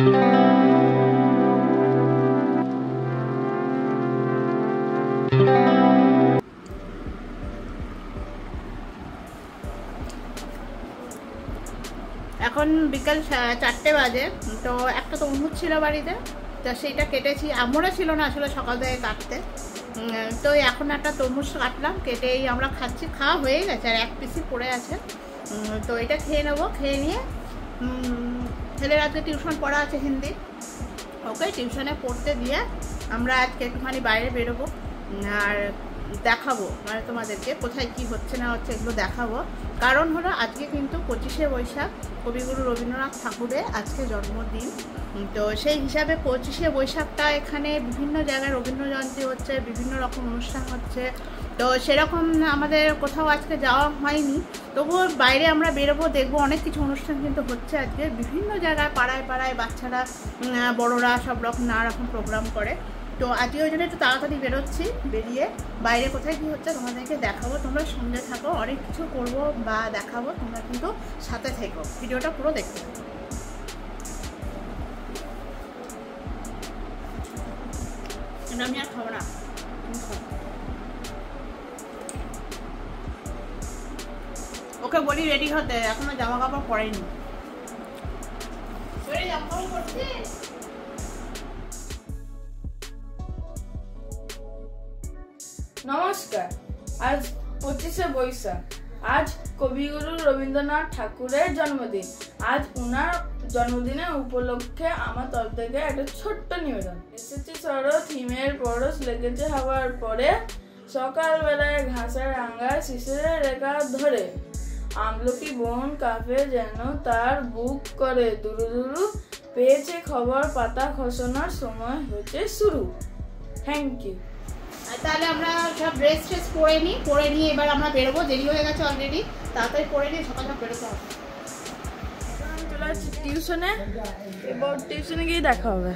এখন বিকাল 4টে বাজে। তো একটা তরমুজ ছিল বাড়িতে, তো সেইটা কেটেছি। আমরা ছিল না আসলে সকাল থেকে কাটতে, তো এখন একটা তরমুজ কাটলাম, কেটেই আমরা খাচ্ছি। খাওয়া হয়ে গেছে, আর এক পিসি পড়ে আছে। তো এটা খেয়ে নেবো। খেয়ে নিয়ে ছেলের আজকে টিউশন পড়া আছে হিন্দি, ওকে টিউশনে পড়তে দিয়ে আমরা আজকে একটুখানি বাইরে বেরোবো, আর দেখাবো মানে তোমাদেরকে কোথায় কি হচ্ছে না হচ্ছে এগুলো দেখাবো। কারণ হলো আজকে কিন্তু 25শে বৈশাখ, কবিগুরু রবীন্দ্রনাথ ঠাকুরের আজকে জন্মদিন। তো সেই হিসাবে 25শে বৈশাখটা এখানে বিভিন্ন জায়গায় রবীন্দ্র জয়ন্তী হচ্ছে, বিভিন্ন রকম অনুষ্ঠান হচ্ছে। তো সেরকম আমাদের কোথাও আজকে যাওয়া হয়নি, তবুও বাইরে আমরা বেরোবো, দেখবো অনেক কিছু অনুষ্ঠান কিন্তু হচ্ছে আজকে বিভিন্ন জায়গায়, পাড়ায় পাড়ায় বাচ্চারা বড়রা সব রকম নানা রকম প্রোগ্রাম করে। তো আজকে ওই জন্য একটু তাড়াতাড়ি বেরোচ্ছি, বেরিয়ে বাইরে কোথায় কী হচ্ছে তোমাদেরকে দেখাবো। তোমরা সঙ্গে থাকো, অনেক কিছু করবো বা দেখাবো, তোমরা কিন্তু সাথে থেকো, ভিডিওটা পুরো দেখতে থাকো। আমি আর খাবো না, ওকে বলি রেডি হতে, এখনো জামা কাপড় পরেনি। নমস্কার। আজ 25শে বৈশাখ, আজ কবিগুরু রবীন্দ্রনাথ ঠাকুরের জন্মদিন। আজ ওনার জন্মদিনের উপলক্ষে আমার তরফ থেকে একটা ছোট্ট নিবেদন। এসেছি শরৎ, হিমের পরশ লেগেছে হওয়ার পরে, সকালবেলায় ঘাসের রাঙায় শিশিরের রেখা ধরে, আমলকি বন কাঁপে যেন তার বুক করে, দুরু দুরু পেয়েছে খবর, পাতা খসানোর সময় হচ্ছে শুরু। Thank you. তাহলে আমরা সব ড্রেস ট্রেস পরে নিয়ে এবার আমরা বেরোবো। দেরি হয়ে গেছে অলরেডি, তাড়াতাড়ি পরে নিয়ে সকাল সকাল বেরোতে হবে। চলে আসছি টিউশনে, এবার টিউশনে গিয়ে দেখা হবে।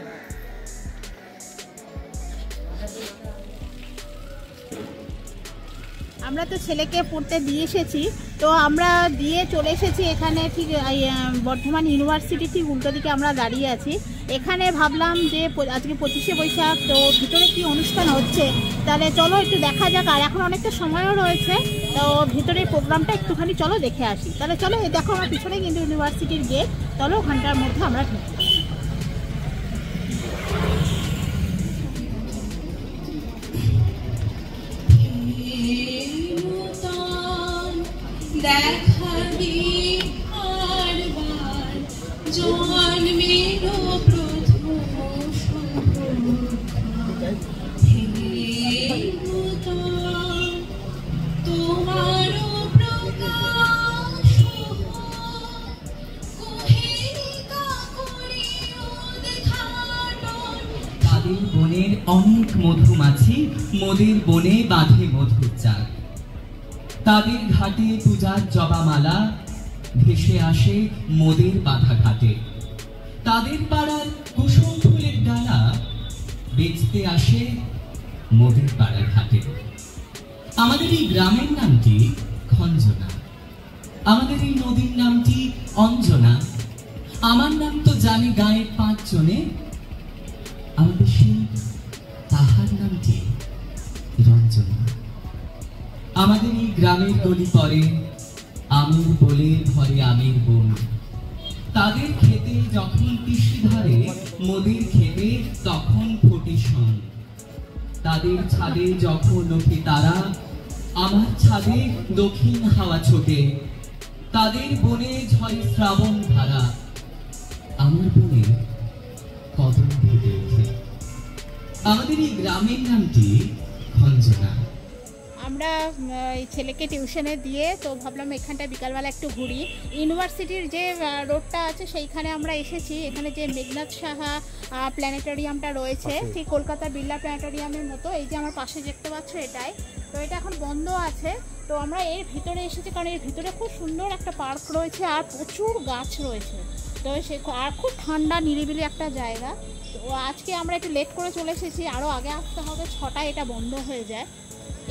আমরা তো ছেলেকে পড়তে দিয়ে এসেছি, তো আমরা দিয়ে চলে এসেছি এখানে, ঠিক বর্ধমান ইউনিভার্সিটি ঠিক উল্টো দিকে আমরা দাঁড়িয়ে আছি। এখানে ভাবলাম যে আজকে 25শে বৈশাখ, তো ভিতরে কি অনুষ্ঠান হচ্ছে, তাহলে চলো একটু দেখা যাক। আর এখন অনেকটা সময়ও রয়েছে, তো ভিতরের প্রোগ্রামটা একটুখানি চলো দেখে আসি। তাহলে চলো, এই দেখো আমার পিছনে কিন্তু ইউনিভার্সিটির গেট, চলো ওখানটার মধ্যে আমরা ঢুকি। দেখাবি আরবার জন্মের প্রথম তোমার প্রকাশ তাদের বনের অনেক মধুমাছি মোদের বনে বাঁধে মধুর চাক। তাদের ঘাটে পূজার জবামালা ভেসে আসে মোদের বাঁধা ঘাটে। তাদের পাড়ার কুসুম ফুলের ডালা বেচতে আসে মোদের পাড়ার ঘাটে। আমাদের এই গ্রামের নামটি খঞ্জনা, আমাদের এই নদীর নামটি অঞ্জনা। আমার নাম তো জানি গায়ের 5 জনে, আমাদের সেই তাহার নামটি রঞ্জনা। আমাদের এই গ্রামের গলি পরে আমের বলে ভরে আমের বন। তাদের খেতে যখন পিসি ধরে মোদের খেতে তখন ফোটে শন। তাদের ছাদে যখন ওঠে তারা আমার ছাদে দক্ষিণ হাওয়া ছোটে। তাদের বনে ঝরে শ্রাবণ ধারা আমার বনে কদম ফুটে ওঠে। আমাদের এই গ্রামের নামটি খঞ্জনা। আমরা এই ছেলেকে টিউশনে দিয়ে তো ভাবলাম এখানটা বিকালবেলা একটু ঘুরি। ইউনিভার্সিটির যে রোডটা আছে সেইখানে আমরা এসেছি। এখানে যে মেঘনাথ সাহা প্ল্যানেটোরিয়ামটা রয়েছে, ঠিক কলকাতার বিড়লা প্ল্যানেটোরিয়ামের মতো, এই যে আমার পাশে দেখতে পাচ্ছ এটাই, তো এটা এখন বন্ধ আছে। তো আমরা এর ভিতরে এসেছি কারণ এর ভিতরে খুব সুন্দর একটা পার্ক রয়েছে আর প্রচুর গাছ রয়েছে। তো সে আর খুব ঠান্ডা নিরিবিলি একটা জায়গা। তো আজকে আমরা একটু লেট করে চলে এসেছি, আরও আগে আসতে হবে, 6টায় এটা বন্ধ হয়ে যায়।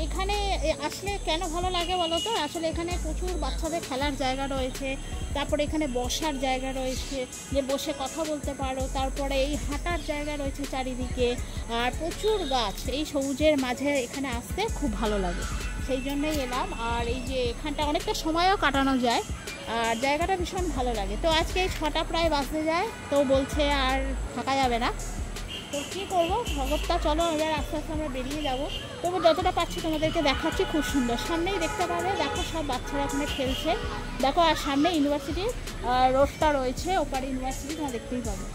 এখানে আসলে কেন ভালো লাগে বলো তো? আসলে এখানে প্রচুর বাচ্চাদের খেলার জায়গা রয়েছে, তারপরে এখানে বসার জায়গা রয়েছে, যে বসে কথা বলতে পারো, তারপরে এই হাঁটার জায়গা রয়েছে চারিদিকে, আর প্রচুর গাছ। এই সবুজের মাঝে এখানে আসতে খুব ভালো লাগে, সেই জন্যই এলাম। আর এই যে এখানটা অনেকটা সময়ও কাটানো যায়, আর জায়গাটা ভীষণ ভালো লাগে। তো আজকে 6টা প্রায় বাজতে যায়, তো বলছে আর থাকা যাবে না, তো কী করবো ভগবতা, চলো এবার আস্তে আস্তে আমরা বেরিয়ে যাবো। তবু যতটা পাচ্ছি তোমাদেরকে দেখাচ্ছি, খুব সুন্দর। সামনেই দেখতে পাবে, দেখো সব বাচ্চারা ওখানে খেলছে, দেখো। আর সামনে ইউনিভার্সিটির রোডটা রয়েছে, ওপারে ইউনিভার্সিটি তোমরা দেখতেই পাবে।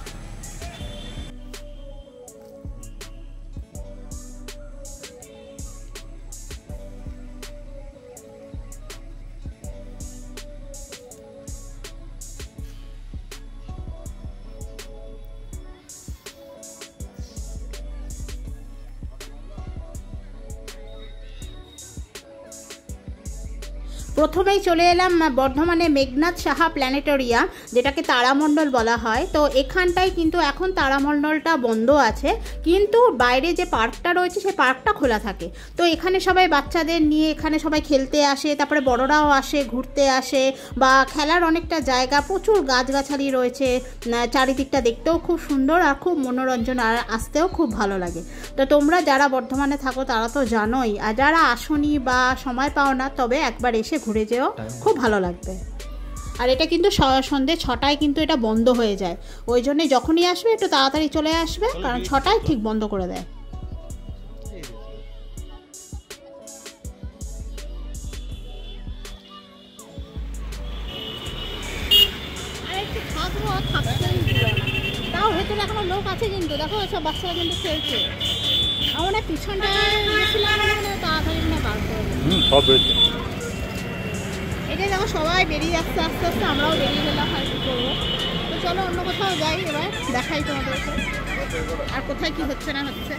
প্রথমেই চলে এলাম বর্ধমানে মেঘনাথ সাহা প্ল্যানেটোরিয়াম, যেটাকে তারামণ্ডল বলা হয়। তো এখানটায় কিন্তু এখন তারামণ্ডলটা বন্ধ আছে, কিন্তু বাইরে যে পার্কটা রয়েছে সেই পার্কটা খোলা থাকে। তো এখানে সবাই বাচ্চাদের নিয়ে এখানে সবাই খেলতে আসে, তারপরে বড়রাও আসে, ঘুরতে আসে, বা খেলার অনেকটা জায়গা, প্রচুর গাছগাছালি রয়েছে, চারিদিকটা দেখতেও খুব সুন্দর আর খুব মনোরঞ্জন, আর আসতেও খুব ভালো লাগে। তো তোমরা যারা বর্ধমানে থাকো তারা তো জানোই, আর যারা আসনি বা সময় পাও না, তবে একবার এসে ঘুরে যেও, খুব ভালো লাগবে। আর এটা কিন্তু সন্ধ্যে 6টায় কিন্তু এটা বন্ধ হয়ে যায়, ওই জন্যে যখনই আসবে একটু তাড়াতাড়ি চলে আসবে, কারণ 6টায় ঠিক বন্ধ করে দেয়। তাও ভেতরে এখনো লোক আছে, কিন্তু দেখো সব বাচ্চারা কিন্তু খেলছে। আমরা পিছনটা গেছিলাম, তাড়াতাড়ি বার করে সব রয়েছে। এটাই দেখো সবাই বেরিয়ে যাচ্ছে, আস্তে আস্তে আমরাও বেরিয়ে গেলাম, আর কি করবো। তো চলো অন্য কোথাও যাই, এবার দেখাই তোমাদেরকে আর কোথায় কি হচ্ছে না হচ্ছে।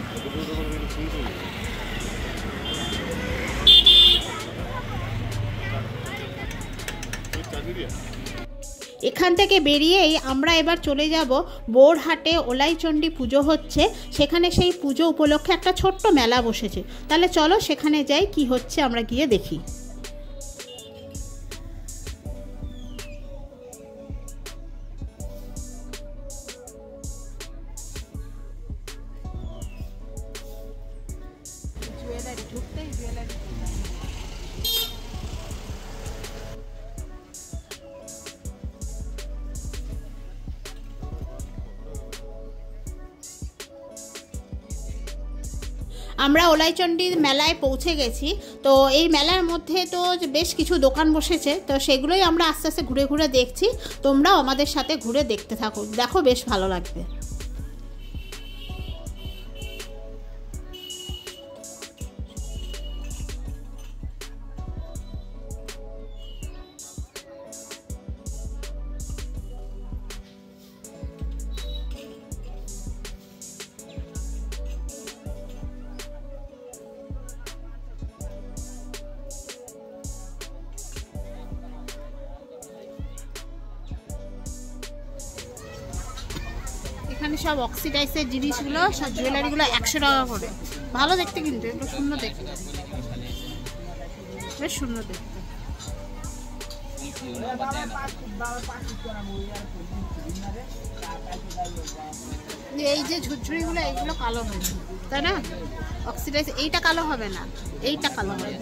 এখান থেকে বেরিয়েই আমরা এবার চলে যাব বোরহাটে। ওলাইচণ্ডী পুজো হচ্ছে সেখানে, সেই পুজো উপলক্ষে একটা ছোট্ট মেলা বসেছে। তাহলে চলো সেখানে যাই, কি হচ্ছে আমরা গিয়ে দেখি। জুয়েলারি ঢুকতেই জুয়েলারি। আমরা ওলাইচণ্ডীর মেলায় পৌঁছে গেছি। তো এই মেলার মধ্যে তো বেশ কিছু দোকান বসেছে, তো সেগুলোই আমরা আস্তে আস্তে ঘুরে ঘুরে দেখছি। তোমরাও আমাদের সাথে ঘুরে দেখতে থাকো, দেখো বেশ ভালো লাগবে। এখানে সব অক্সিডাইজের জিনিসগুলো, সব জুয়েলারিগুলো 100 টাকা করে। ভালো দেখতে, কিন্তু এগুলো সুন্দর দেখতে, বেশ সুন্দর দেখতে। এই যে ঝুরঝুরিগুলো, এইগুলো কালো হয়েছে, তাই না? অক্সিডাইজ এইটা কালো হবে না, এইটা কালো হবে।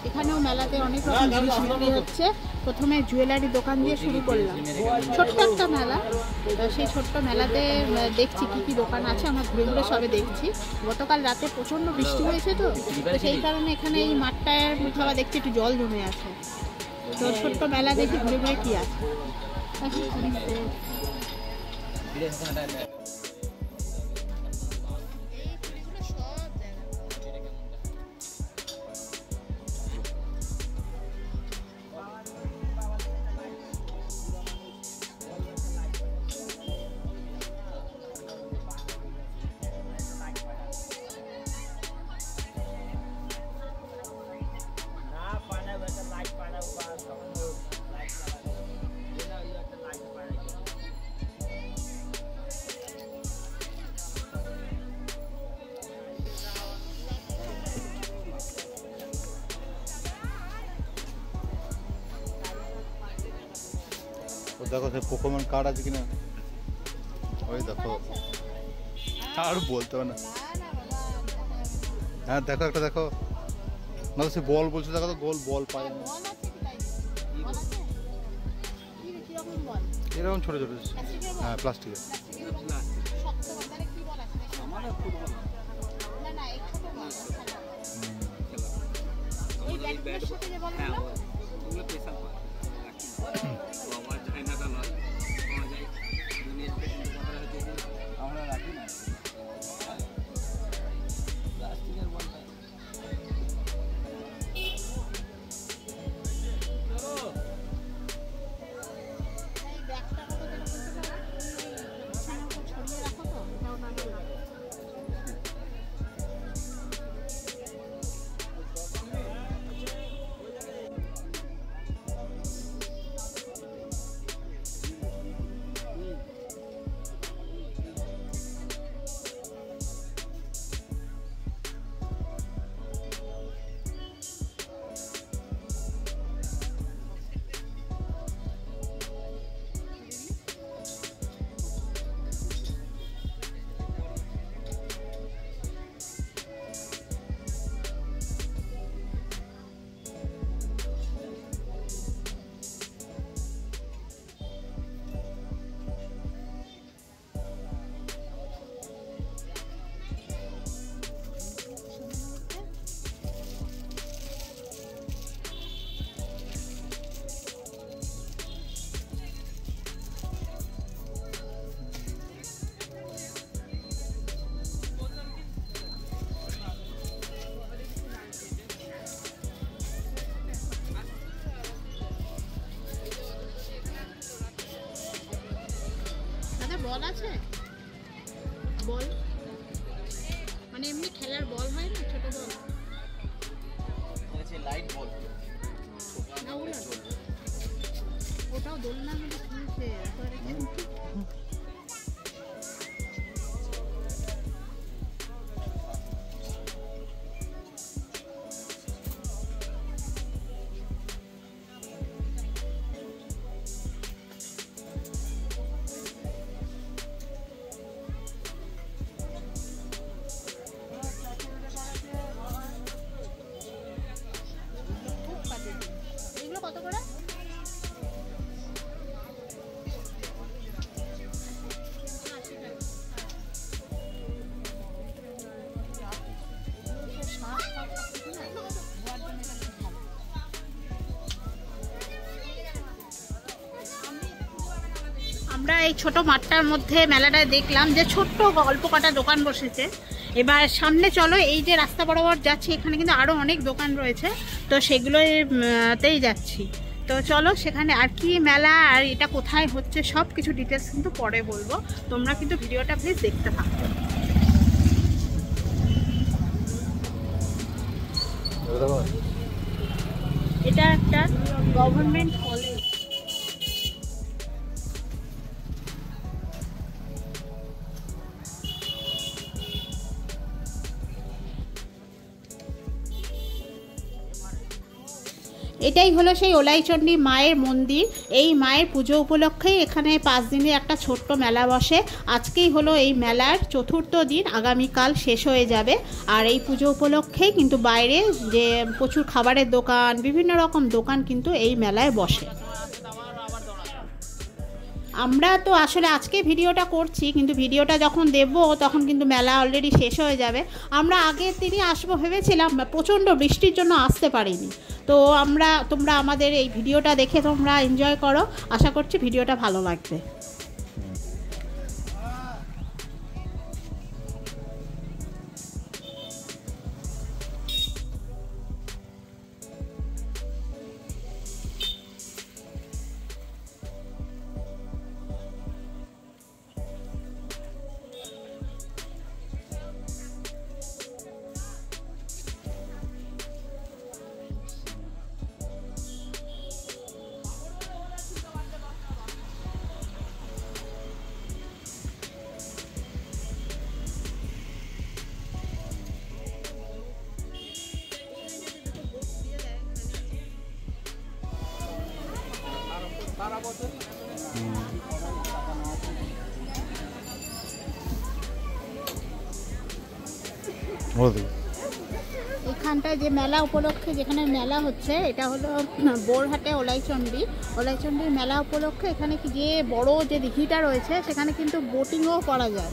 এখানেও মেলাতে অনেক রকম জিনিস বিক্রি হচ্ছে। প্রথমে জুয়েলারি দোকান দিয়ে শুরু করলাম, ছোট্ট একটা মেলা। সেই ছোট্ট মেলাতে দেখছি কি কি দোকান আছে, আমরা ঘুরে ঘুরে সবে দেখছি। গতকাল রাতে প্রচণ্ড বৃষ্টি হয়েছে, তো সেই কারণে এখানে এই মাঠটার মধ্যে দেখছি একটু জল জমে আছে। তো ছোট্ট মেলা দেখি ঘুরে ঘুরে কি আছে। দেখো সে পোকেমন কার্ড আছে কিনা, ওই দেখো আর বলতে হবে না। হ্যাঁ দেখো একটা দেখো না, সে বল বলছে, দেখো তো গোল বল পায় না, এরকম ছোট ছোট। হ্যাঁ প্লাস্টিকের। বল আছে, বল মানে এমনি খেলার বল হয় না, ছোট বল আছে, লাইট বল না, ওটাও দোলনার মধ্যে খেলছে। এগুলো কত করে? আমরা এই ছোট মাঠটার মধ্যে মেলাটায় দেখলাম যে ছোট্ট অল্প কটা দোকান বসেছে। এবার সামনে চলো, এই যে রাস্তা বরাবর যাচ্ছি এখানে কিন্তু আরো অনেক দোকান রয়েছে, তো সেগুলোতেই যাচ্ছি। তো চলো সেখানে আর কি মেলা আর এটা কোথায় হচ্ছে সব কিছু ডিটেলস কিন্তু পরে বলবো, তোমরা কিন্তু ভিডিওটা প্লিজ দেখতে থাকো। এটা একটা গভর্নমেন্ট কলেজ। এটাই হলো সেই ওলাইচণ্ডী মায়ের মন্দির। এই মায়ের পুজো উপলক্ষেই এখানে 5 দিনের একটা ছোট্ট মেলা বসে। আজকেই হলো এই মেলার চতুর্থ দিন, আগামীকাল শেষ হয়ে যাবে। আর এই পুজো উপলক্ষেই কিন্তু বাইরে যে প্রচুর খাবারের দোকান, বিভিন্ন রকম দোকান কিন্তু এই মেলায় বসে। আমরা তো আসলে আজকে ভিডিওটা করছি, কিন্তু ভিডিওটা যখন দেব তখন কিন্তু মেলা অলরেডি শেষ হয়ে যাবে। আমরা আগের দিনই আসবো ভেবেছিলাম, প্রচণ্ড বৃষ্টির জন্য আসতে পারিনি। তো তোমরা আমাদের এই ভিডিওটা দেখে তোমরা এনজয় করো, আশা করছি ভিডিওটা ভালো লাগবে। এখানটায় যে মেলা উপলক্ষে যেখানে মেলা হচ্ছে, এটা হলো বোরহাটে ওলাইচন্ডীর মেলা উপলক্ষে। এখানে কি যে বড় যে দিঘিটা রয়েছে সেখানে কিন্তু বোটিংও করা যায়।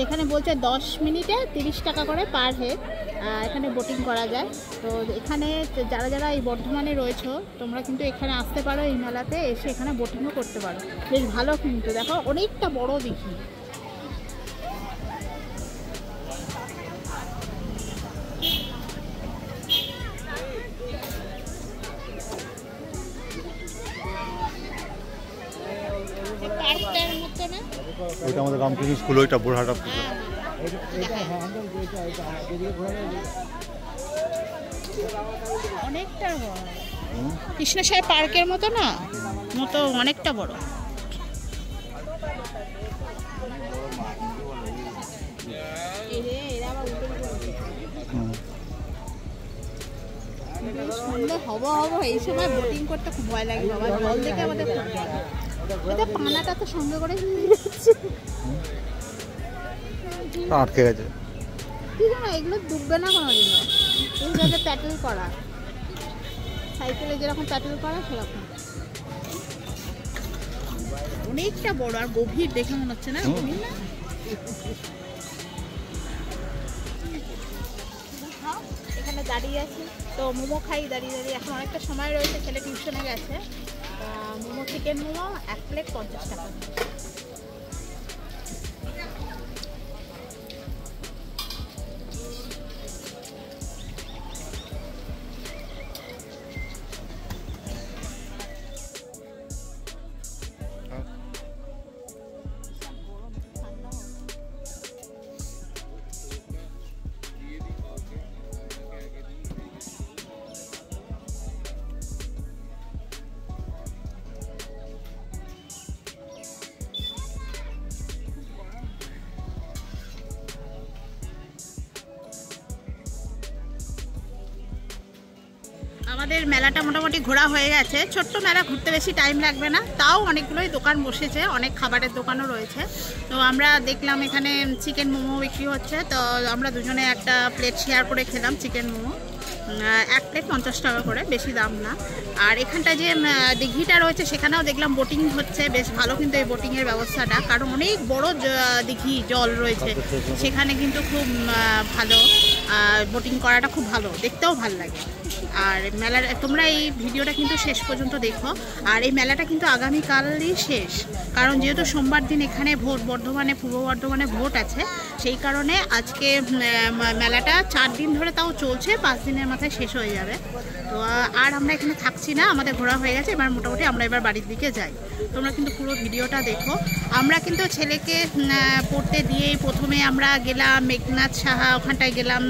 এখানে বলছে 10 মিনিটে 30 টাকা করে পার হেড এখানে বোটিং করা যায়। তো এখানে যারা এই বর্ধমানে রয়েছে তোমরা কিন্তু এখানে আসতে পারো, এই মেলাতে এসে এখানে বোটিংও করতে পারো, বেশ ভালো। কিন্তু দেখো অনেকটা বড় দিঘি। ওইটা আমাদের রামকৃষ্ণ স্কুল, ওইটা বোরহাটা। অনেকটা বড়, কৃষ্ণসাই পার্কের মতো না, অনেকটা বড়। শুনলে হব এই সময় বোটিং করতে খুব ভয় লাগে বাবা, জল দেখে আমাদের খুব ভয়। এটা পানাটা তো সঙ্গে করে আটকে গেছে, কি জানো এগুলো ডুববে না কোনোদিনও। এইভাবে প্যাডেল করা, সাইকেলে যেরকম প্যাডেল করা সেরকম। অনেকটা বড় আর গভীর দেখে মনে হচ্ছে না, গভীর না? এখানে দাঁড়িয়ে আছি তো মোমো খাই দাঁড়িয়ে। এখন অনেকটা সময় রয়েছে, ছেলে টিউশনে গেছে। মোমো, চিকেন মোমো 1 প্লেট 50 টাকা। আমাদের মেলাটা মোটামুটি ঘোরা হয়ে গেছে। ছোট্ট মেলা, ঘুরতে বেশি টাইম লাগবে না, তাও অনেকগুলোই দোকান বসেছে, অনেক খাবারের দোকানও রয়েছে। তো আমরা দেখলাম এখানে চিকেন মোমো বিক্রি হচ্ছে, তো আমরা দুজনে একটা প্লেট শেয়ার করে খেলাম চিকেন মোমো। 1 প্লেট 50 টাকা করে, বেশি দাম না। আর এখানটা যে দিঘিটা রয়েছে সেখানেও দেখলাম বোটিং হচ্ছে, বেশ ভালো কিন্তু এই বোটিংয়ের ব্যবস্থাটা, কারণ অনেক বড় দিঘি, জল রয়েছে সেখানে কিন্তু খুব ভালো বোটিং করাটা খুব ভালো, দেখতেও ভালো লাগে। আর মেলার তোমরা এই ভিডিওটা কিন্তু শেষ পর্যন্ত দেখো। আর এই মেলাটা কিন্তু আগামীকালই শেষ, কারণ যেহেতু সোমবার দিন এখানে ভোট, পূর্ব বর্ধমানে ভোট আছে, সেই কারণে আজকে মেলাটা 4 দিন ধরে তাও চলছে, 5 দিনের মাথায় শেষ হয়ে যাবে। তো আর আমরা এখানে থাকছি না, আমাদের ঘোরা হয়ে গেছে, এবার মোটামুটি আমরা এবার বাড়ির দিকে যাই। তোমরা কিন্তু পুরো ভিডিওটা দেখো। আমরা কিন্তু ছেলেকে পড়তে দিয়েই প্রথমে আমরা গেলাম মেঘনাথ সাহা, ওখানটায় গেলাম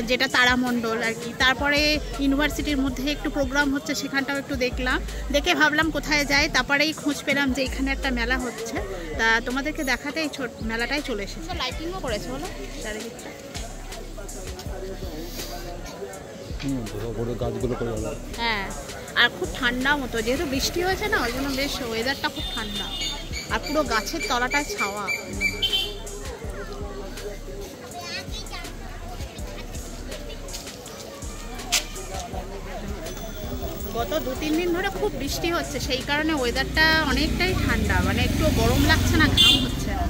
যেটা তারামণ্ডল আর কি। তারপরে ইউনিভার্সিটির মধ্যে একটু প্রোগ্রাম হচ্ছে, সেখানটাও একটু দেখলাম, দেখে ভাবলাম কোথায় যাই, তারপরেই খোঁজ পেলাম যে এখানে একটা মেলা হচ্ছে। তা তোমাদেরকে দেখাতে এই মেলাটাই চলে এসেছে। লাইটিংও করেছে বলো চারিদিকটা, হ্যাঁ। আর খুব ঠান্ডা মতো, যেহেতু বৃষ্টি হয়েছে না, ওই জন্য বেশ ওয়েদারটা খুব ঠান্ডা, আর পুরো গাছের তলাটায় ছাওয়া। গত 2-3 দিন ধরে খুব বৃষ্টি হচ্ছে, সেই কারণে ওয়েদারটা অনেকটাই ঠান্ডা, মানে একটু গরম লাগছে না, ঘাম হচ্ছে না।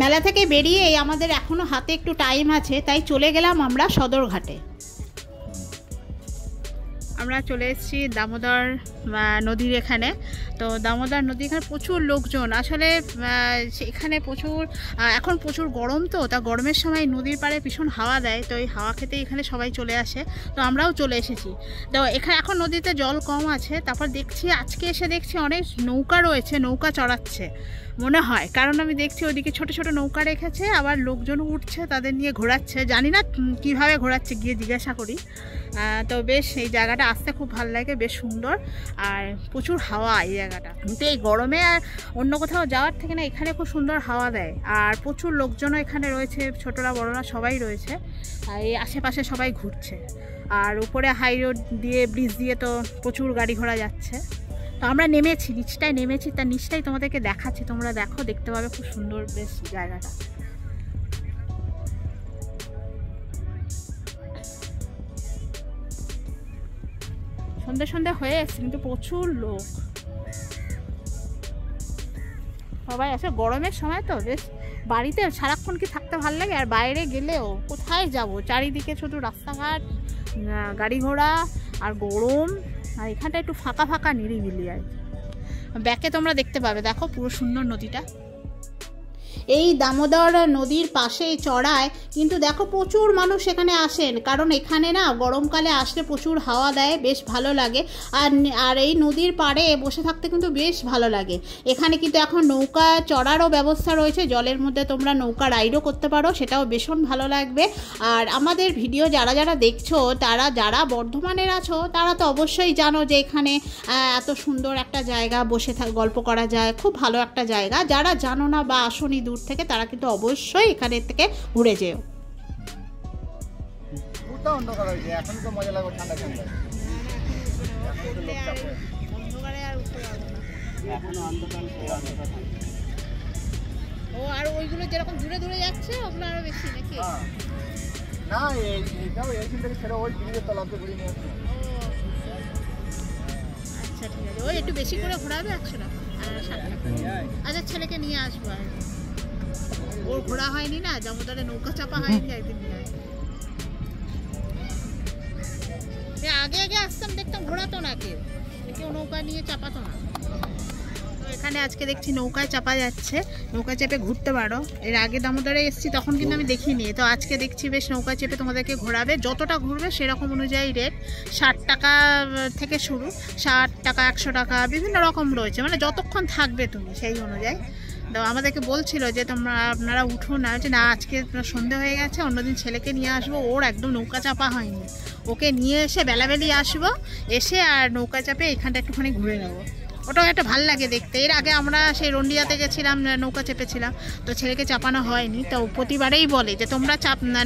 মেলা থেকে বেরিয়ে আমাদের এখনো হাতে একটু টাইম আছে, তাই চলে গেলাম আমরা সদরঘাটে। আমরা চলে এসেছি দামোদর নদীর এখানে। তো দামোদর নদী এখানে প্রচুর লোকজন, আসলে এখানে প্রচুর এখন প্রচুর গরম, তো তা গরমের সময় নদীর পাড়ে ভীষণ হাওয়া দেয়, তো এই হাওয়া খেতে এখানে সবাই চলে আসে, তো আমরাও চলে এসেছি। তো এখানে এখন নদীতে জল কম আছে, তারপর দেখছি আজকে এসে দেখছি অনেক নৌকা রয়েছে, নৌকা চড়াচ্ছে মনে হয়, কারণ আমি দেখছি ওদিকে ছোট ছোট নৌকা রেখেছে, আবার লোকজন উঠছে তাদের নিয়ে ঘোরাচ্ছে, জানি না কিভাবে ঘোরাচ্ছে, গিয়ে জিজ্ঞাসা করি। তো বেশ এই জায়গাটা আসতে খুব ভালো লাগে, বেশ সুন্দর, আর প্রচুর হাওয়া এই জায়গাটা, কিন্তু এই গরমে আর অন্য কোথাও যাওয়ার থেকে না এখানে খুব সুন্দর হাওয়া দেয়, আর প্রচুর লোকজনও এখানে রয়েছে, ছোটরা বড়রা সবাই রয়েছে, আর এই আশেপাশে সবাই ঘুরছে, আর উপরে হাই রোড দিয়ে, ব্রিজ দিয়ে তো প্রচুর গাড়ি ঘোড়া যাচ্ছে। তো আমরা নেমেছি, নিচটায় নেমেছি, তার নিচটাই তোমাদেরকে দেখাচ্ছি, তোমরা দেখো, দেখতে পাবে, খুব সুন্দর বেশ জায়গাটা। সন্ধ্যে সন্ধ্যে হয়ে এসছে, কিন্তু প্রচুর লোক সবাই আছে, গরমের সময় তো বেশ, বাড়িতে সারাক্ষণ কি থাকতে ভালো লাগে, আর বাইরে গেলেও কোথায় যাব, চারিদিকে শুধু রাস্তাঘাট, গাড়ি ঘোড়া আর গরম, আর এখানটা একটু ফাঁকা ফাঁকা নিরিবিলি, আর ব্যাকে তোমরা দেখতে পাবে, দেখো পুরো সুন্দর নদীটা। এই দামোদর নদীর পাশে চড়ায় কিন্তু দেখো প্রচুর মানুষ এখানে আসেন, কারণ এখানে না গরমকালে আসলে প্রচুর হাওয়া দেয়, বেশ ভালো লাগে, আর এই নদীর পাড়ে বসে থাকতে কিন্তু বেশ ভালো লাগে। এখানে কিন্তু এখন নৌকা চড়ারও ব্যবস্থা রয়েছে, জলের মধ্যে তোমরা নৌকা রাইডও করতে পারো, সেটাও ভীষণ ভালো লাগবে। আর আমাদের ভিডিও যারা যারা দেখছো, তারা যারা বর্ধমানের আছো, তারা তো অবশ্যই জানো যে এখানে এত সুন্দর একটা জায়গা, বসে গল্প করা যায়, খুব ভালো একটা জায়গা। যারা জানো না বা আসনি দূর থেকে, তারা কিন্তু অবশ্যই এখানে থেকে ঘুরে যেও। এখন তো মজা লাগবে ঠান্ডা ঠান্ডা, ও আর ওইগুলো যেরকম দূরে দূরে যাচ্ছে, ওগুলো আরো বেশি নাকি? না এইটাও এইখান থেকে ছেড়ে ওই ব্রিজের তলাতে ঘুরে নিয়ে আসছে। আচ্ছা ঠিক আছে, ওই একটু বেশি করে ঘোরাবে 100 টাকা। আচ্ছা ছেলেকে নিয়ে আসবো, আর ওর ঘোরা হয়নি না, দামোদরে নৌকা চাপা হয়নি, একদিন নিয়ে আসবো। আগে আগে আসতাম, দেখতাম ঘোরাতো না কেউ নৌকা নিয়ে চাপাতো না। তো এখানে আজকে দেখছি নৌকায় চাপা যাচ্ছে, নৌকা চেপে ঘুরতে পারো। এর আগে দামোদরে এসেছি তখন কিন্তু আমি দেখিনি, তো আজকে দেখছি বেশ নৌকা চেপে তোমাদেরকে ঘোরাবে, যতটা ঘুরবে সেরকম অনুযায়ী রেট, 60 টাকা থেকে শুরু, 60 টাকা 100 টাকা বিভিন্ন রকম রয়েছে, মানে যতক্ষণ থাকবে তুমি সেই অনুযায়ী। তো আমাদেরকে বলছিল যে আপনারা উঠো না, যে না আজকে সন্ধে হয়ে গেছে, অন্যদিন ছেলেকে নিয়ে আসবো, ওর একদম নৌকা চাপা হয়নি, ওকে নিয়ে এসে বেলাবেলি আসবো, এসে আর নৌকা চাপে এখানটা একটুখানি ঘুরে নেবো, ওটাও একটা ভাল লাগে দেখতে। এর আগে আমরা সেই রন্ডিয়াতে গেছিলাম, নৌকা চেপেছিলাম, তো ছেলেকে চাপানো হয়নি, তো প্রতিবারেই বলে যে তোমরা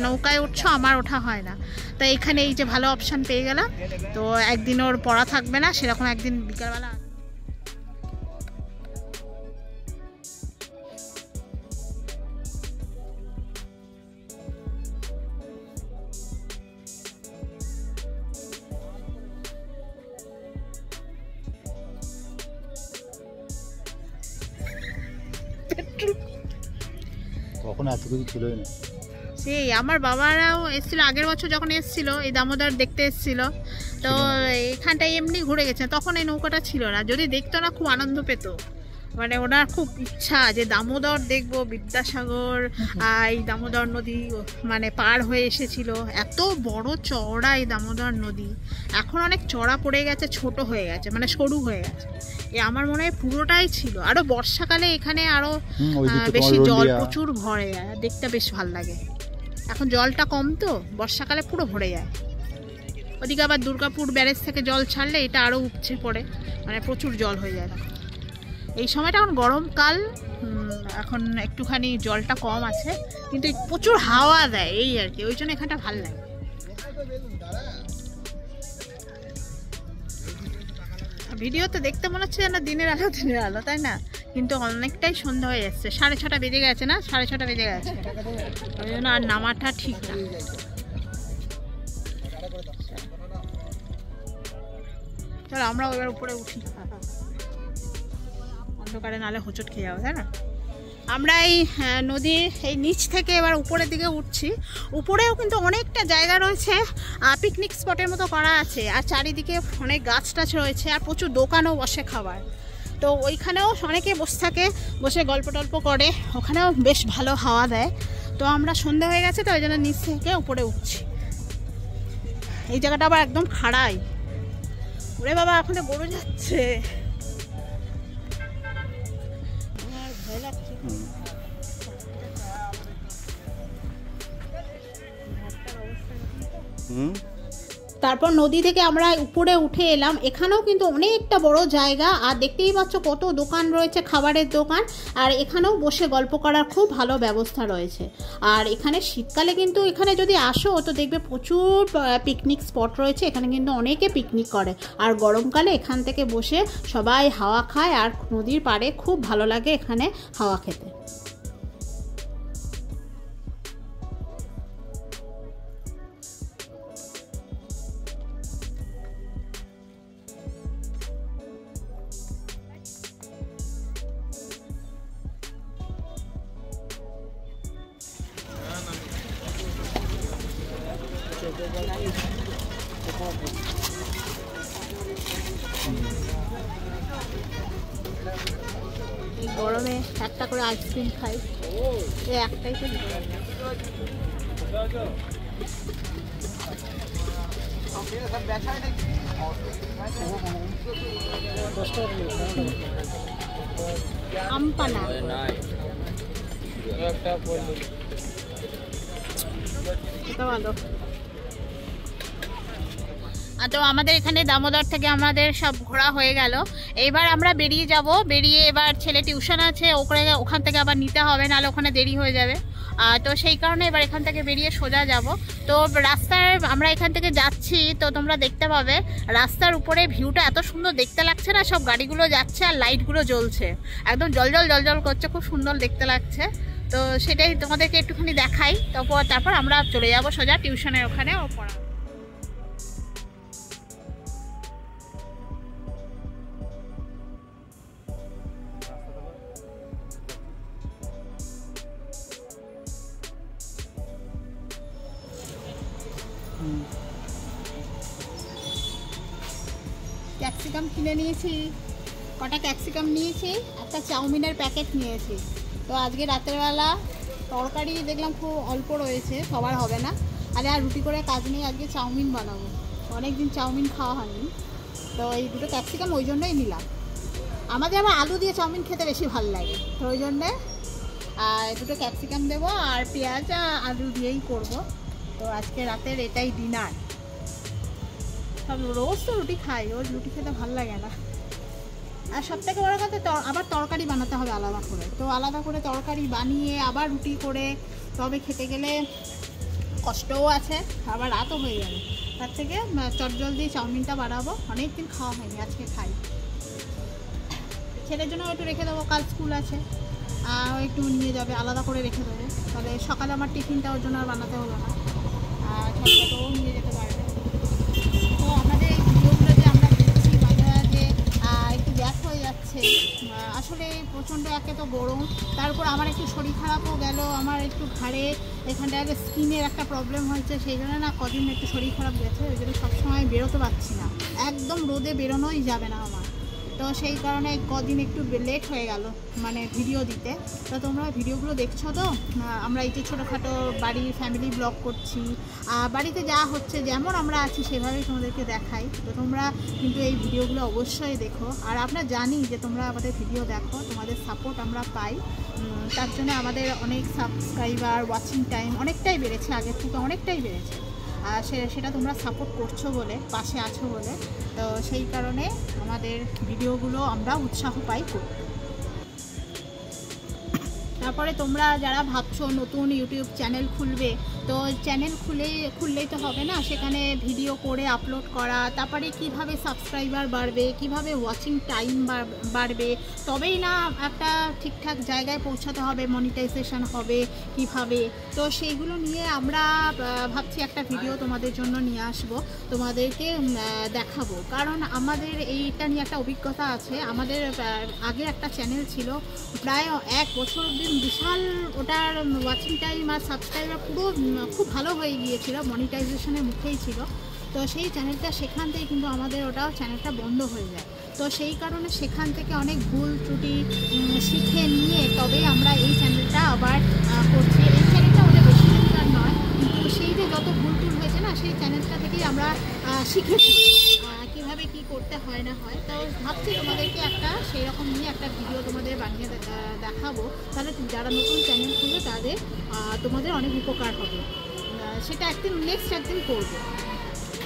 নৌকায় উঠছো, আমার ওঠা হয় না। তো এখানে এই যে ভালো অপশান পেয়ে গেলাম, তো একদিন ওর পড়া থাকবে না, সেরকম একদিন বিকালবেলা তখন এত কিছু ছিলই না। সেই আমার বাবারাও এসেছিল আগের বছর, যখন এসেছিল এই দামোদর দেখতে এসেছিল, তো এখানটায় এমনি ঘুরে গেছে, তখন এই নৌকাটা ছিল না, যদি দেখতো না খুব আনন্দ পেত, মানে ওনার খুব ইচ্ছা যে দামোদর দেখবো, বিদ্যাসাগর এই দামোদর নদী মানে পার হয়ে এসেছিল, এত বড় চওড়া এই দামোদর নদী, এখন অনেক চড়া পড়ে গেছে, ছোট হয়ে গেছে, মানে সরু হয়ে গেছে, আমার মনে হয় পুরোটাই ছিল। আরো বর্ষাকালে এখানে আরো বেশি জল প্রচুর ভরে যায়, দেখতে বেশ ভালো লাগে। এখন জলটা কম তো, বর্ষাকালে পুরো ভরে যায়। ওদিকে আবার দুর্গাপুর ব্যারেজ থেকে জল ছাড়লে এটা আরো উপচে পড়ে, মানে প্রচুর জল হয়ে যায়। এই সময়টা এখন গরমকাল, এখন একটুখানি জলটা কম আছে, কিন্তু প্রচুর হাওয়া দেয় এই আর কি, ওই জন্য এখানটা ভালো লাগে। ভিডিও তো দেখতে মনে হচ্ছে যেন দিনের আলো, তাই না? কিন্তু অনেকটাই সন্ধ্যা হয়ে যাচ্ছে, 6:30 বেজে গেছে না, 6:30 বেজে গেছে, ওই জন্য আর নামাটা ঠিক না। চলো আমরাও এবার উপরে উঠি, অন্ধকারে নালে হোঁচট খেয়ে যাবো, তাই না? আমরা এই নদীর এই নিচ থেকে এবার উপরের দিকে উঠছি। উপরেও কিন্তু অনেকটা জায়গা রয়েছে, পিকনিক স্পটের মতো করা আছে, আর চারিদিকে অনেক গাছ টাছ রয়েছে, আর প্রচুর দোকানও বসে খাবার। তো ওইখানেও অনেকে বসে থাকে, বসে গল্প টল্প করে, ওখানেও বেশ ভালো হাওয়া দেয়। তো আমরা সন্ধ্যা হয়ে গেছে, তো ওই জন্য নিচ থেকে উপরে উঠছি। এই জায়গাটা আবার একদম খাড়াই। ওরে বাবা, এখন তো গরু যাচ্ছে, আমার ভয় লাগছে। তারপর নদী থেকে আমরা উপরে উঠে এলাম। এখানেও কিন্তু অনেকটা বড় জায়গা, আর দেখতেই পাচ্ছ কত দোকান রয়েছে, খাবারের দোকান, আর এখানেও বসে গল্প করার খুব ভালো ব্যবস্থা রয়েছে। আর এখানে শীতকালে কিন্তু এখানে যদি আসো তো দেখবে প্রচুর পিকনিক স্পট রয়েছে, এখানে কিন্তু অনেকে পিকনিক করে। আর গরমকালে এখান থেকে বসে সবাই হাওয়া খায়, আর নদীর পাড়ে খুব ভালো লাগে এখানে হাওয়া খেতে। গরমে একটা করে আইসক্রিম খাই, এই একটাই তো দিতে পারি। আমপানা এটা ভালো। তো আমাদের এখানে দামোদর থেকে আমাদের সব ঘোরা হয়ে গেল। এবার আমরা বেরিয়ে যাব। বেরিয়ে এবার ছেলে টিউশন আছে, ওখান থেকে আবার নিতে হবে, নাহলে ওখানে দেরি হয়ে যাবে। তো সেই কারণে এবার এখান থেকে বেরিয়ে সোজা যাব। তো রাস্তায় আমরা এখান থেকে যাচ্ছি, তো তোমরা দেখতে পাবে রাস্তার উপরে ভিউটা এত সুন্দর দেখতে লাগছে না, সব গাড়িগুলো যাচ্ছে আর লাইটগুলো জ্বলছে, একদম জলজল জলজল করছে, খুব সুন্দর দেখতে লাগছে। তো সেটাই তোমাদেরকে একটুখানি দেখাই। তারপর আমরা চলে যাব সোজা টিউশনের ওখানে পড়া। ক্যাপসিকাম কিনে নিয়েছি, কটা ক্যাপসিকাম নিয়েছি, একটা চাউমিনের প্যাকেট নিয়েছি। তো আজকে রাতের বেলা তরকারি দেখলাম খুব অল্প রয়েছে, সবার হবে না, আর রুটি করে কাজ নেই, আজকে চাউমিন বানাবো, অনেকদিন চাউমিন খাওয়া হয়নি। তো এই দুটো ক্যাপসিকাম ওই জন্যই নিলাম। আমাদের আবার আলু দিয়ে চাউমিন খেতে বেশি ভালো লাগে, তো ওই জন্যে দুটো ক্যাপসিকাম দেবো, আর পেঁয়াজ আলু দিয়েই করব। তো আজকে রাতের এটাই ডিনার। সব রোজ তো রুটি খাই, রোজ রুটি খেতে ভালো লাগে না। আর সব থেকে বড় কথা আবার তরকারি বানাতে হবে আলাদা করে, তো আলাদা করে তরকারি বানিয়ে আবার রুটি করে তবে খেতে গেলে কষ্টও আছে, আবার রাতও হয়ে যাবে। তার থেকে চটজলদি চাউমিনটা বানাবো, অনেকদিন খাওয়া হয়নি, আজকে খাই। ছেলের জন্য একটু রেখে দেবো, কাল স্কুল আছে, ও একটু নিয়ে যাবে, আলাদা করে রেখে দেবো, তাহলে সকালে আমার টিফিনটা ওর জন্য আর বানাতে হলো না, আর ছেলেটাকেও নিয়ে যেতে পারবে। তো আমাদের এই ভিডিওগুলো যে আমরা দেখছি মাঝে মাঝে একটু ব্যাক হয়ে যাচ্ছে, আসলে প্রচণ্ড একে তো গরম, তারপর আমার একটু শরীর খারাপও গেল, আমার একটু ঘাড়ে এখানটায় স্কিনের একটা প্রবলেম হয়েছে, সেই জন্য না কদিন একটু শরীর খারাপ গেছে, ওই জন্য সবসময় বেরোতে পারছি না, একদম রোদে বেরোনোই যাবে না আমার। তো সেই কারণে কদিন একটু লেট হয়ে গেল মানে ভিডিও দিতে। তো তোমরা ভিডিওগুলো দেখছো তো, আমরা এই যে ছোটোখাটো বাড়ির ফ্যামিলি ব্লগ করছি, বাড়িতে যা হচ্ছে যেমন আমরা আছি সেভাবেই তোমাদেরকে দেখাই। তো তোমরা কিন্তু এই ভিডিওগুলো অবশ্যই দেখো, আর আমরা জানি যে তোমরা আমাদের ভিডিও দেখো, তোমাদের সাপোর্ট আমরা পাই, তার জন্য আমাদের অনেক সাবস্ক্রাইবার, ওয়াচিং টাইম অনেকটাই বেড়েছে, আগের থেকে অনেকটাই বেড়েছে, আর সেটা তোমরা সাপোর্ট করছো বলে, পাশে আছো বলে। তো সেই কারণে আমাদের ভিডিওগুলো আমরা উৎসাহ পাই করতে। তারপরে তোমরা যারা ভাবছো নতুন ইউটিউব চ্যানেল খুলবে, তো চ্যানেল খুললেই তো হবে না, সেখানে ভিডিও করে আপলোড করা, তারপরে কিভাবে সাবস্ক্রাইবার বাড়বে, কিভাবে ওয়াচিং টাইম বাড়বে, তবেই না একটা ঠিকঠাক জায়গায় পৌঁছাতে হবে, মনিটাইজেশন হবে কিভাবে। তো সেইগুলো নিয়ে আমরা ভাবছি একটা ভিডিও তোমাদের জন্য নিয়ে আসব, তোমাদেরকে দেখাবো। কারণ আমাদের এইটা নিয়ে একটা অভিজ্ঞতা আছে। আমাদের আগে একটা চ্যানেল ছিল, প্রায় 1 বছর দিন বিশাল ওটার ওয়াচিং টাইম আর সাবস্ক্রাইবার পুরো খুব ভালো হয়ে গিয়েছিল, মনিটাইজেশনের মুখেই ছিল। তো সেই চ্যানেলটা সেখান থেকে কিন্তু আমাদের ওটা চ্যানেলটা বন্ধ হয়ে যায়। তো সেই কারণে সেখান থেকে অনেক ভুল ত্রুটি শিখে নিয়ে তবে আমরা এই চ্যানেলটা আবার করছি। এই চ্যানেলটা আমাদের বেশি দিনকার নয়, কিন্তু সেই যে যত ভুল টুল হয়েছে না, সেই চ্যানেলটা থেকেই আমরা শিখেছি কীভাবে কী করতে হয় না হয়। তো ভাবছি তোমাদেরকে একটা সেই রকম নিয়ে একটা ভিডিও তোমাদের বানিয়ে দেখাবো, তাহলে যারা নতুন চ্যানেল খুলবে তাদের তোমাদের অনেক উপকার হবে। সেটা নেক্সট একদিন করবো।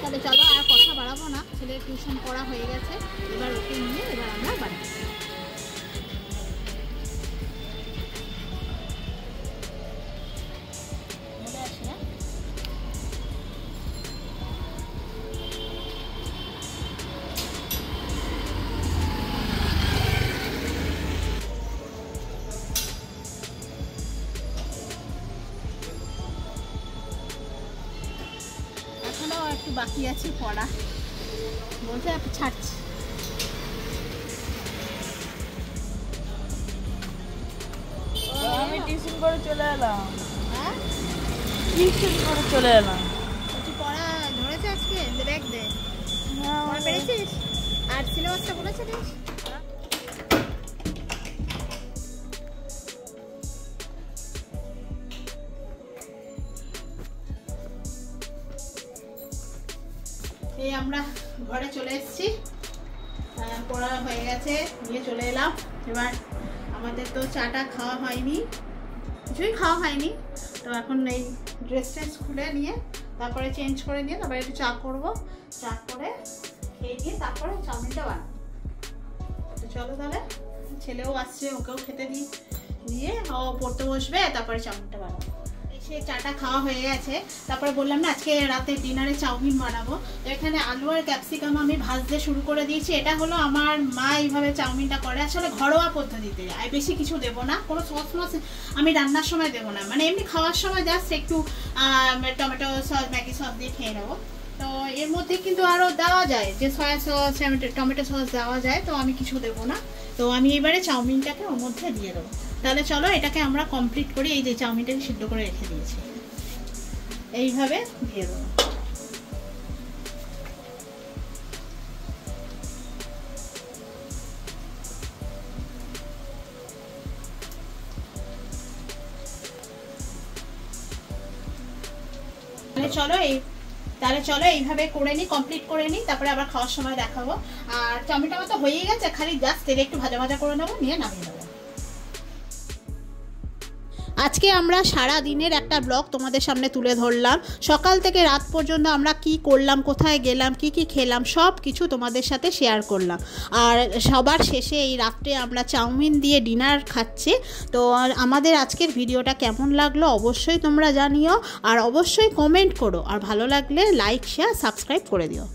তাহলে চলো আর কথা বাড়াবো না, ছেলের টিউশন পড়া হয়ে গেছে, এবার ওকে নিয়ে এবার আমরা বাড়ি। একটু বাকি আছে পড়া, বলছে একটু ছাড়ছি। আমি টিউশন করে চলে এলাম। হ্যাঁ, টিউশন করে চলে এলাম। তুই পড়া ধরেছে আজকে? দেখ দে, পড়া পেরেছিস? আর সিলেবাসটা বলেছিস? এই আমরা ঘরে চলে এসেছি, পড়া হয়ে গেছে, নিয়ে চলে এলাম। এবার আমাদের তো চাটা খাওয়া হয়নি, কিছুই খাওয়া হয়নি। তো এখন এই ড্রেস খুলে নিয়ে তারপরে চেঞ্জ করে নিয়ে তারপরে একটু চা করবো, চা করে খেয়ে নিয়ে তারপরে চাউমিনটা বানাবো। তো চলো তাহলে, ছেলেও আসছে, ওকেও খেতে দিই, দিয়ে ও পড়তে বসবে, তারপরে চাউমিনটা বানাবো। সে চাটা খাওয়া হয়ে গেছে, তারপরে বললাম না আজকে রাতে ডিনারে চাউমিন বানাবো। তো এখানে আলু আর ক্যাপসিকাম আমি ভাজতে শুরু করে দিয়েছি। এটা হলো আমার মা এইভাবে চাউমিনটা করে, আসলে ঘরোয়া পদ্ধতিতে, আর বেশি কিছু দেবো না, কোনো সস মস আমি রান্নার সময় দেবো না, মানে এমনি খাওয়ার সময় জাস্ট একটু টমেটো সস, ম্যাগি সস দিয়ে খেয়ে নেবো। তো এর মধ্যে কিন্তু আরও দেওয়া যায়, যে সয়া সস, টমেটো সস দেওয়া যায়, তো আমি কিছু দেবো না। তো আমি এবারে চাউমিনটাকে ওর মধ্যে দিয়ে দেবো। তাহলে চলো এটাকে আমরা কমপ্লিট করি। এই যে চাউমিনটাকে সিদ্ধ করে রেখে দিয়েছি, এইভাবে দিয়ে দেবো। তাহলে চলো এইভাবে করে নিই, কমপ্লিট করে নিই, তারপরে আবার খাওয়ার সময় দেখাবো। আর চাউমিনটা আমার তো হয়েই গেছে, খালি জাস্ট তেলে একটু ভাজা ভাজা করে নেবো, নিয়ে নামিয়ে নেবো। আজকে আমরা সারা দিনের একটা ব্লগ তোমাদের সামনে তুলে ধরলাম। সকাল থেকে রাত পর্যন্ত আমরা কি করলাম, কোথায় গেলাম, কি কি খেলাম, সব কিছু তোমাদের সাথে শেয়ার করলাম। আর সবার শেষে এই রাত্রে আমরা চাউমিন দিয়ে ডিনার খাচ্ছি। তো আমাদের আজকের ভিডিওটা কেমন লাগলো অবশ্যই তোমরা জানিও, আর অবশ্যই কমেন্ট করো, আর ভালো লাগলে লাইক, শেয়ার, সাবস্ক্রাইব করে দিও।